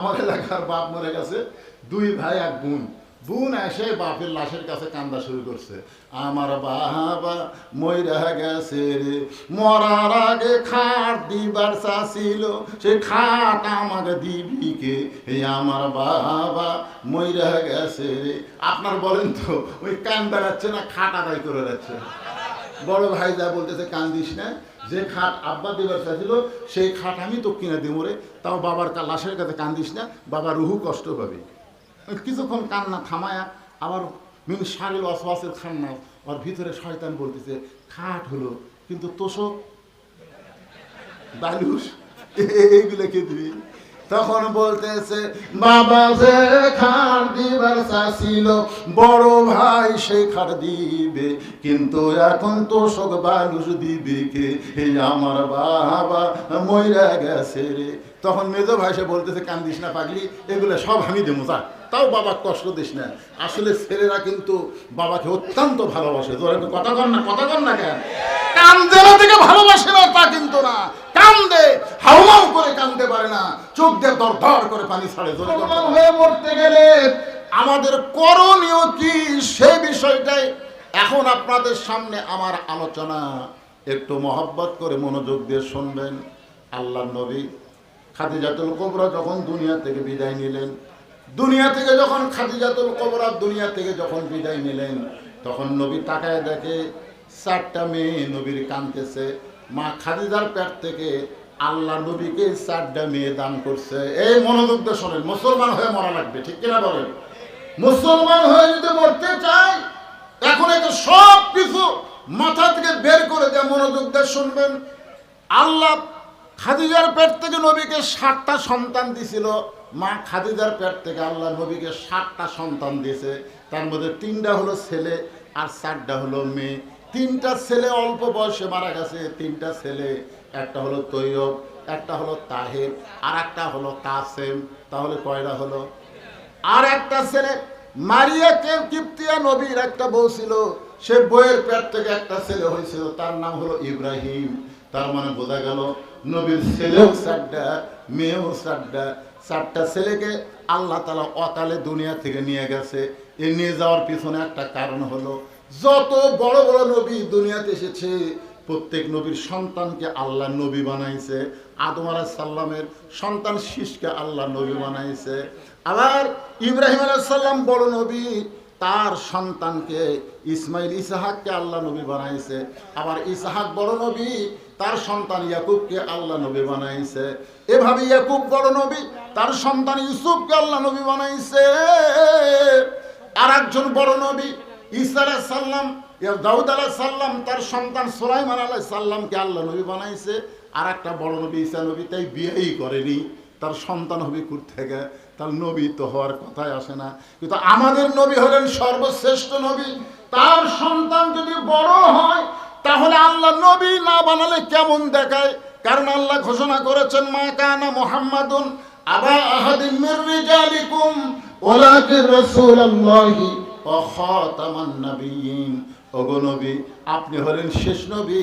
আমার এলাকার বাপ মরে গেছে, দুই ভাই এক বোন। বোন এসে বাপের লাশের কাছে কান্দা শুরু করছে, আমার বাবা মইরা গেছে রে, মরার আগে খাট দিবার চাছিল, সেই খাট আমাকে দিবি কে, এই আমার বাবা মইরা গেছে রে। আপনার বলেন তো ওই কান্দা যাচ্ছে না খাট আদায় করে যাচ্ছে? বড় ভাই যা বলতেছে কান্দিস না, যে খাট আব্বা দিবার চাইছিল সেই খাট আমি তো কিনে দিব রে, তাও বাবার লাশের কাছে কান্দিস না, বাবা রুহু কষ্ট পাবে। কিছুক্ষণ কান্না থামায়া আবার মিন শারীর অসওয়াসের খান্না, ওর ভিতরে শয়তান বলতেছে খাট হলো কিন্তু তোষক বালুস এইগুলো কে দিবি? তখন বলতেছে বাবা যে খাট দিবার চাইছিল বড় ভাই সেই খাট দিবে, কিন্তু এখন তোষক বালুস দিবে কে, এই আমার বাবা মইরা গেছে রে। তখন মেজো ভাই সে বলতেছে কান্দিস না পাগলি, এগুলো সব আমি দেবো, যা তাও বাবা কষ্ট দিস না। আসলে ছেলেরা কিন্তু বাবাকে অত্যন্ত ভালোবাসে। কথা কর না কেন? কান্দে না থেকে ভালোবাসে না তা কিন্তু না, কান্দে, হাউমাউ করে কান্দতে পারে না, চোখ দিয়ে দর দর করে পানি ছাড়ে। হয়ে মরতে গেলে আমাদের করণীয় কি সেই বিষয়টাই এখন আপনাদের সামনে আমার আলোচনা। একটু মহব্বত করে মনোযোগ দিয়ে শুনবেন। আল্লাহর নবী খাদিজাতুল কুবরা যখন দুনিয়া থেকে বিদায় নিলেন, দুনিয়া থেকে যখন খাদিজাতুল কুবরা দুনিয়া থেকে যখন বিদায় নিলেন, তখন নবী তাকায় দেখে 4টা মেয়ে নবীর কাঁদতেছে। মা খাদিজার পেট থেকে আল্লাহ নবীকে 4টা মেয়ে দান করছে। এই মনোযোগ দিয়ে শোনেন, মুসলমান হয়ে মরা লাগবে, ঠিক কিনা বলেন? মুসলমান হয়ে যদি মরতে চাই এখন এটা সব কিছু মাথা থেকে বের করে দেয়, মনোযোগ দিয়ে শুনবেন। আল্লাহ খাদিজার পেট থেকে নবীকে 7টা সন্তান দিছিল। মা খাদিজার পেট থেকে আল্লাহ নবীকে 7টা সন্তান দিয়েছে। তার মধ্যে 3টা হলো ছেলে আর 4টা হলো মেয়ে। 3টা ছেলে অল্প বয়সে মারা গেছে। 3টা ছেলে, একটা হলো তৈয়ব, একটা হলো তাহের, আর একটা হলো কাসেম। তাহলে কয়টা হলো? আর একটা ছেলে মারিয়া কিপ্তিয়া নবীর একটা বউ ছিল, সে বউয়ের পেট থেকে একটা ছেলে হয়েছিল, তার নাম হলো ইব্রাহিম। তার মানে বোঝা গেল নবীর ছেলেও 4টা, মেয়েও 4টা। 4টা ছেলেকে আল্লাহ তাআলা অকালে দুনিয়া থেকে নিয়ে গেছে। এ নিয়ে যাওয়ার পিছনে একটা কারণ হলো, যত বড় বড় নবী দুনিয়াতে এসেছে প্রত্যেক নবীর সন্তানকে আল্লাহ নবী বানাইছে। আদম আলাইহিস সালামের সন্তান শীষকে আল্লাহ নবী বানাইছে। আবার ইব্রাহিম আলাইহিস সালাম বড় নবী, তার সন্তানকে ইসমাইল ইসহাককে আল্লাহ নবী বানাইছে। আবার ইসহাক বড় নবী, তার সন্তান ইয়াকুবকে আল্লাহ নবী বানাইছে। এভাবে ইয়াকুব বড় নবী, তার সন্তান ইউসুফকে আল্লাহ নবী বানাইছে। আর একজন বড় নবী ঈসা আলাইহিস সালাম, দাউদ আলাইহিস সালাম, তার সন্তান সুলাইমান আলাইহিস সালামকে আল্লাহ নবী বানাইছে। আর একটা বড় নবী ঈসা নবী, তাই বিয়েই করেনি, তার সন্তান হবে কোথা থেকে? তার নবী তো হওয়ার কথাই আসে না। কিন্তু আমাদের নবী হলেন সর্বশ্রেষ্ঠ নবী, তার সন্তান যদি বড় হয় তাহলে আল্লাহ নবী না বানালে কেমন দেখায়? কারণ আল্লাহ ঘোষণা করেছেন মা কানা মুহাম্মাদুন আবা আহাদিন মির রিজালিকুম ওয়ালাকিন রাসূলুল্লাহি ওয়া খাতামান নাবিয়্যিন। ওগো নবী, আপনি হলেন শেষ নবী,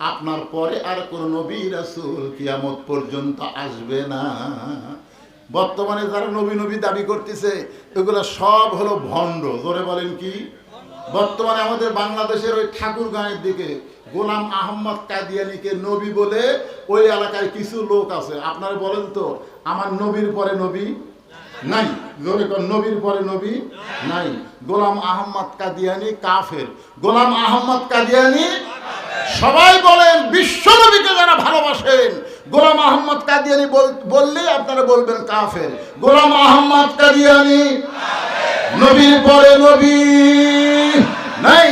আপনার পরে আর কোন নবী রাসূল কিয়ামত পর্যন্ত আসবে না। বর্তমানে যারা নবী নবী দাবি করতেছে এগুলো সব হলো ভণ্ড। জোরে বলেন কি? বর্তমানে আমাদের বাংলাদেশের ওই ঠাকুরগাঁয়ের দিকে গোলাম আহমদ কাদিয়ানীকে নবী বলে ওই এলাকায় কিছু লোক আছে। আপনারা বলেন তো, আমার নবীর পরে নবী নাই? জোরে কোন, নবীর পরে নবী নাই। গোলাম আহমদ কাদিয়ানী কাফের। গোলাম আহমদ কাদিয়ানী, সবাই বলেন বিশ্ব নবীকে যারা ভালোবাসেন গোলাম আহমদ কাদিয়ানী বললে আপনারা বলবেন কাফের। গোলাম আহমদ কাদিয়ানী নবীর পরে নবী নাই।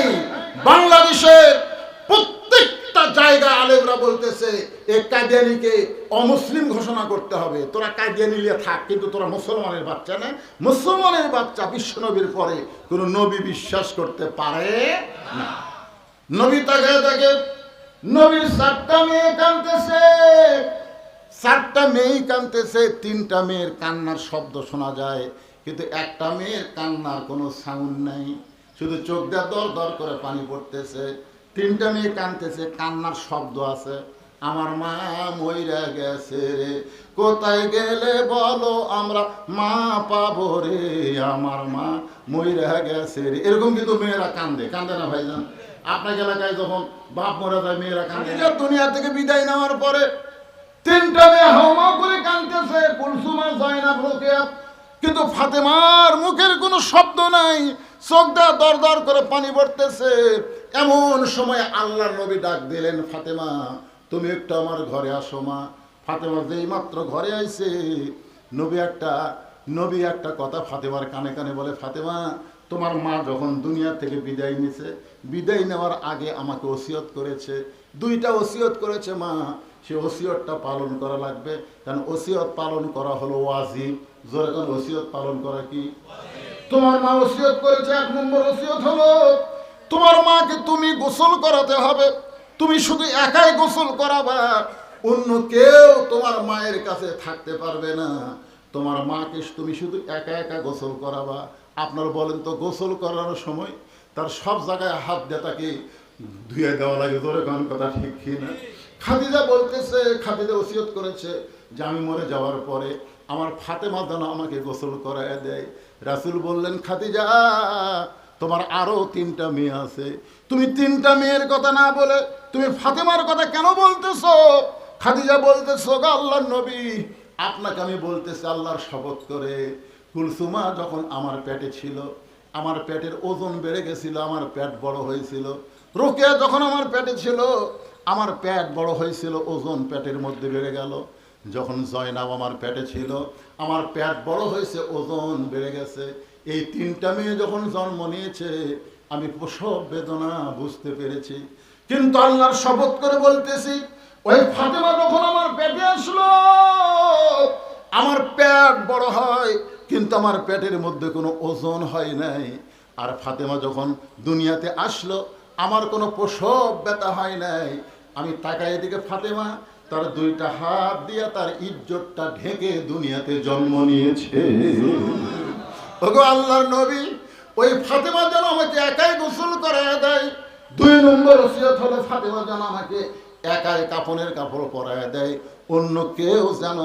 বাংলাদেশের প্রত্যেকটা জায়গায় আলেমরা বলতেছে এই কাদিয়ানীকে অমুসলিম ঘোষণা করতে হবে। তোরা কাদিয়ানী নিয়ে থাক, কিন্তু তোরা মুসলমানের বাচ্চা না। মুসলমানের বাচ্চা বিশ্ব নবীর পরে কোন নবী বিশ্বাস করতে পারে না। নবী তাকে তাকে নবীর 4টা মেয়ে কাঁদতেছে, 4টা মেয়েই কাঁদতেছে। 3টা মেয়ের কান্নার শব্দ শোনা যায়, কিন্তু একটা মেয়ের কান্নার কোনো সাউন্ড নাই, শুধু চোখ দিয়ে দর দর করে পানি পড়তেছে। 3টা মেয়ে কাঁদতেছে, কান্নার শব্দ আছে। আমার মা মইরা গেছে রে, কোথায় গেলে বলো আমরা মা পাবো রে, আমার মা মইরা গেছে রে। এরকম কিন্তু মেয়েরা কান্দে, কান্দে না ভাইজান? আপনার এলাকায় যখন বাপ মরা যায় মেয়েরা কান্দে। দুনিয়া থেকে বিদায় নেওয়ার পরে 3টা মেয়ে হাওমা করে কাঁদতেছে, কুলসুমা, জয়নাব, রোকেয়া। কিন্তু ফাতেমার মুখের কোনো শব্দ নাই, চোখটা দর দর করে পানি পড়তেছে। এমন সময় আল্লাহর নবী ডাক দিলেন, ফাতেমা তুমি একটু আমার ঘরে আসো মা। ফাতেমা যেই মাত্র ঘরে আইছে, নবী একটা কথা ফাতেমার কানে কানে বলে, ফাতেমা তোমার মা যখন দুনিয়া থেকে বিদায় নিছে, বিদায় নেওয়ার আগে আমাকে ওসিয়ত করেছে, 2টা ওসিয়ত করেছে মা, সে ওসিয়তটা পালন করা লাগবে। কারণ ওসিয়ত পালন করা হলো ওয়াজিব। জোরে কোন ওসিয়ত পালন করা কি? তোমার মা ওসিয়ত করেছে, 1 নম্বর ওসিয়ত হলো তোমার মাকে তুমি গোসল করাতে হবে। তুমি শুধু একাই গোসল করাবা, অন্য কেউ তোমার মায়ের কাছে থাকতে পারবে না। তোমার মাকে তুমি শুধু একা একা গোসল করাবা। আপনার বলেন তো, গোসল করানোর সময় তার সব জায়গায় হাত দিয়ে তাকে ধুয়ে দেওয়া লাগে। ধরে কোন কথা ঠিক কি না? খাদিজা বলতেছে, খাদিজা ওসিয়ত করেছে যে আমি মরে যাওয়ার পরে আমার ফাতেমা যেন আমাকে গোসল করায় দেয়। রাসূল বললেন, খাদিজা তোমার আরো 3টা মেয়ে আছে, তুমি 3টা মেয়ের কথা না বলে তুমি ফাতেমার কথা কেন বলতেছো? খাদিজা বলতেছো, গো আল্লাহর নবী, আপনাকে আমি বলতেছি আল্লাহর শপথ করে, কুলসুমা যখন আমার পেটে ছিল, আমার পেটের ওজন বেড়ে গেছিল, আমার পেট বড় হয়েছিল। রোকেয়া যখন আমার পেটে ছিল, আমার পেট বড় হয়েছিল, ওজন পেটের মধ্যে বেড়ে গেল। যখন জয়নাব আমার পেটে ছিল, আমার পেট বড় হয়েছে, ওজন বেড়ে গেছে। এই 3টা মেয়ে যখন জন্ম নিয়েছে, আমি প্রসব বেদনা বুঝতে পেরেছি। কিন্তু আল্লাহর শপথ করে বলতেছি, ওই ফাতেমা যখন আমার পেটে আসলো, আমার পেট বড় হয়, কিন্তু আমার পেটের মধ্যে কোনো ওজন হয় নাই। আর ফাতেমা যখন দুনিয়াতে আসলো, আমার কোনো প্রসব ব্যথা হয় নাই। আমি তাকাই দিকে, ফাতেমা তার 2টা হাত দিয়ে তার ইজ্জতটা ঢেকে দুনিয়াতে জন্ম নিয়েছে। ওগো আল্লাহর নবী, ওই ফাতেমা যেন আমাকে একাই গোসল করায় দেয়। 2 নম্বর ওসিয়ত হলো ফাতেমা যেন আমাকে একাই কাফনের কাপড় পরায় দেয়, অন্য কেউ যেন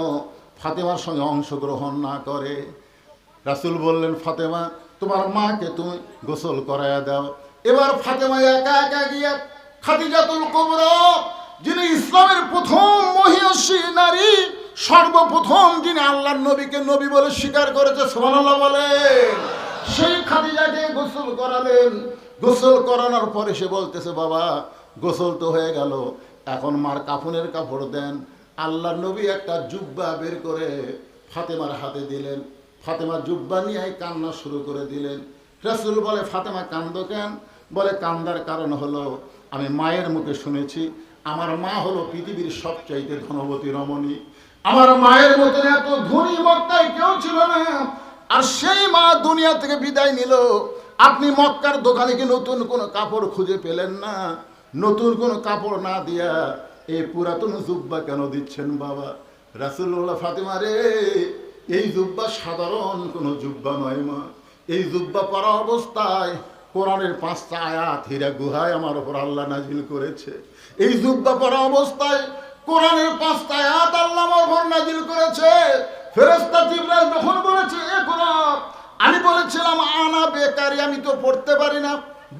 ফাতেমার সঙ্গে অংশগ্রহণ না করে। রাসূল বললেন, ফাতেমা তোমার মাকে তুমি গোসল করায় দাও। এবার ফাতেমা একা একা গিয়া খাদিজাতুল কুবরা, যিনি ইসলামের প্রথম মহিয়সী নারী, সর্বপ্রথম যিনি আল্লাহর নবীকে নবী বলে স্বীকার করেছে, সুবহানাল্লাহ বলেন, সেই খাদিজাকে গোসল করালেন। গোসল করানোর পরে সে বলতেছে, বাবা গোসল তো হয়ে গেল, এখন মার কাফনের কাপড় দেন। আল্লাহর নবী একটা জুব্বা বের করে ফাতেমার হাতে দিলেন। ফাতেমা জুব্বা নিয়ে কান্না শুরু করে দিলেন। রাসূল বলে, ফাতেমা কান্দো কেন? বলে, কান্দার কারণ হলো আমি মায়ের মুখে শুনেছি আমার মা হলো পৃথিবীর সবচাইতে ধনবতী রমণী। আমার মায়ের মতন এত ধনী মক্কায় কেউ ছিল না। আর সেই মা দুনিয়া থেকে বিদায় নিল। আপনি মক্কার দোকানে কি নতুন কোনো কাপড় খুঁজে পেলেন না? নতুন কোনো কাপড় না দিয়া এই পুরাতন জুব্বা কেন দিচ্ছেন বাবা? রাসূল বলল, ফাতেমা রে, এই জুব্বা সাধারণ কোনো জুব্বা নয় মা। এই জুব্বা পরা অবস্থায় কোরআনের 5টা আয়াত হীরা গুহায় আমার উপর আল্লাহ নাজিল করেছে। এই জুব্বা পরা অবস্থায় কোরআনের 5টা আয়াত আল্লাহ আমার উপর নাজিল করেছে। ফেরেশতা জিবরাইল যখন বলেছে ইকরা, আমি বলেছিলাম আনা বেকারি, আমি তো পড়তে পারি না।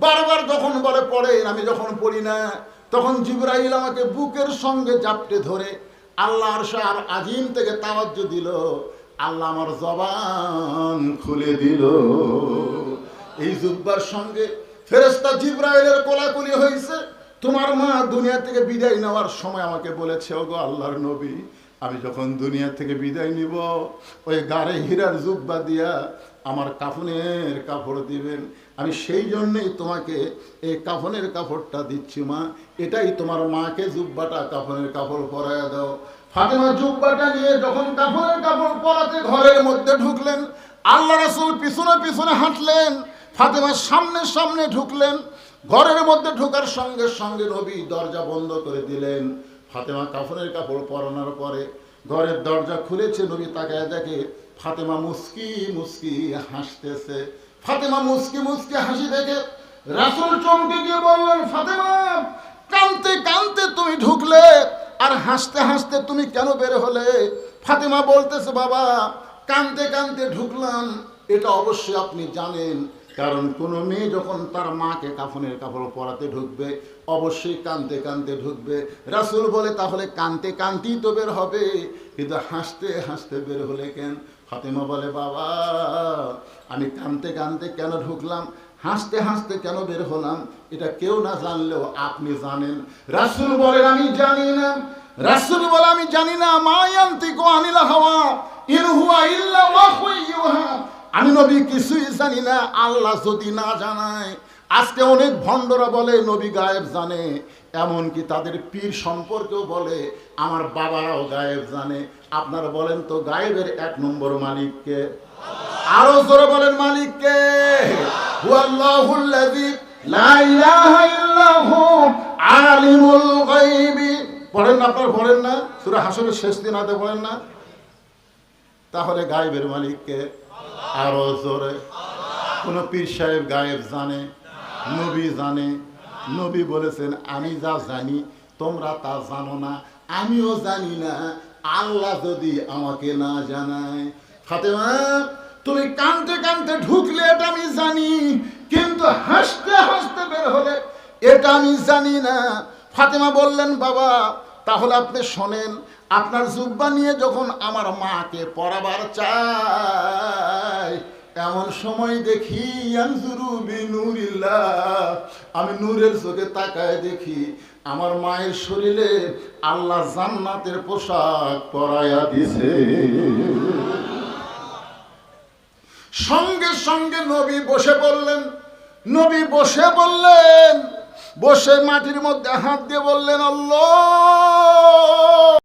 বারবার যখন বলে পড়েন, আমি যখন পড়ি না, তখন জিবরাইল আমাকে বুকের সঙ্গে জাপটে ধরে আল্লাহ আরশ আর আজিম থেকে তাওয়াজ্জু দিল। আল্লাহ আমার জবান খুলে দিল। এই জুব্বার সঙ্গে ফেরেশতা জিবরাইলের কোলাকুলি হয়েছে। তোমার মা দুনিয়া থেকে বিদায় নেওয়ার সময় আমাকে বলেছে, ওগো আল্লাহর নবী, আমি যখন দুনিয়া থেকে বিদায় নিব, ওই গাড়ে হীরার জুব্বা দিয়া আমার কাফনের কাপড় দিবেন। আমি সেই জন্যই তোমাকে এই কাফনের কাপড়টা দিচ্ছি মা। এটাই তোমার মাকে জুব্বাটা কাফনের কাপড় পরায়া দাও। ফাতেমা জুব্বাটা নিয়ে যখন কাফনের কাপড় পরাতে ঘরের মধ্যে ঢুকলেন, আল্লাহ রাসূল পিছনে পিছনে হাঁটলেন, ফাতেমার সামনে সামনে ঢুকলেন। ঘরের মধ্যে ঢোকার সঙ্গে সঙ্গে নবী দরজা বন্ধ করে দিলেন। ফাতেমা কাফনের কাপড় পরানোর পরে ঘরের দরজা খুলেছে। নবী তাকায় দেখে ফাতেমা মুস্কি মুস্কি হাসতেছে। ফাতেমা মুস্কি মুস্কি হাসি দেখে রাসূল চমকে গিয়ে বললেন, ফাতেমা কাঁদতে কাঁদতে তুমি ঢুকলে, আর হাসতে হাসতে তুমি কেন বের হলে? ফাতেমা বলতেছে, বাবা কাঁদতে কাঁদতে ঢুকলাম। এটা অবশ্যই আপনি জানেন, কারণ কোনো মেয়ে যখন তার মাকে কাফনের কাপড় পরাতে ঢুকবে অবশ্যই কাঁদতে কাঁদতে ঢুকবে। রাসূল বলে, তাহলে কাঁদতে কাঁদতেই তো বের হবে, কিন্তু হাসতে হাসতে বের হলে কেন? ফাতেমা বলে, বাবা আমি কাঁদতে কাঁদতে কেন ঢুকলাম, হাসতে হাসতে কেন বের হলাম, এটা কেউ না জানলেও আপনি জানেন। রাসূল বলেন, আমি জানি না। রাসূল বলে, আমি জানি না। মা ইয়ানতিকু আনিল হাওয়া ইন হুয়া ইল্লা ওয়াহয়ুন ইউহা। আমি নবী কিছুই জানি না, আল্লাহ যদি না জানায়। আজকে অনেক ভণ্ডরা বলে নবী গায়েব জানে, এমনকি তাদের পীর সম্পর্কেও বলে আমার বাবারাও গায়েব জানে। আপনারা বলেন তো গায়েবের এক নম্বর মালিককে? আরো জোরে বলেন, মালিককে? হুয়াল্লাহুল্লাযী লা ইলাহা ইল্লা হু আলিমুল গায়বি। পড়েন না আপনারা? পড়েন না? সূরা হাশরের শেষ দিন আয়াতে পড়েন না? তাহলে গায়েবের মালিককে? আরো জোরে। কোন পীর সাহেব গায়েব জানে? নবী জানে। নবী বলেছেন, আমি যা জানি তোমরা তা জানো না, আমিও জানি না, আল্লাহ যদি আমাকে না জানায়। ফাতেমা তুমি কাঁদতে কাঁদতে ঢুকলে এটা আমি জানি, কিন্তু হাসতে হাসতে বের হলে এটা আমি জানি না। ফাতেমা বললেন, বাবা তাহলে আপনি শোনেন, আপনার জুব্বা নিয়ে যখন আমার মাকে পরাবার চাই, এমন সময় দেখি ইয়ানজুরু বিনুরিল্লাহ, আমি নূরের চোখে তাকায় দেখি আমার মায়ের শরীরে আল্লাহ জান্নাতের পোশাক পরাইয়া দিছে। সঙ্গে সঙ্গে নবী বসে বললেন, নবী বসে বললেন, বসে মাটির মধ্যে হাত দিয়ে বললেন, আল্লাহ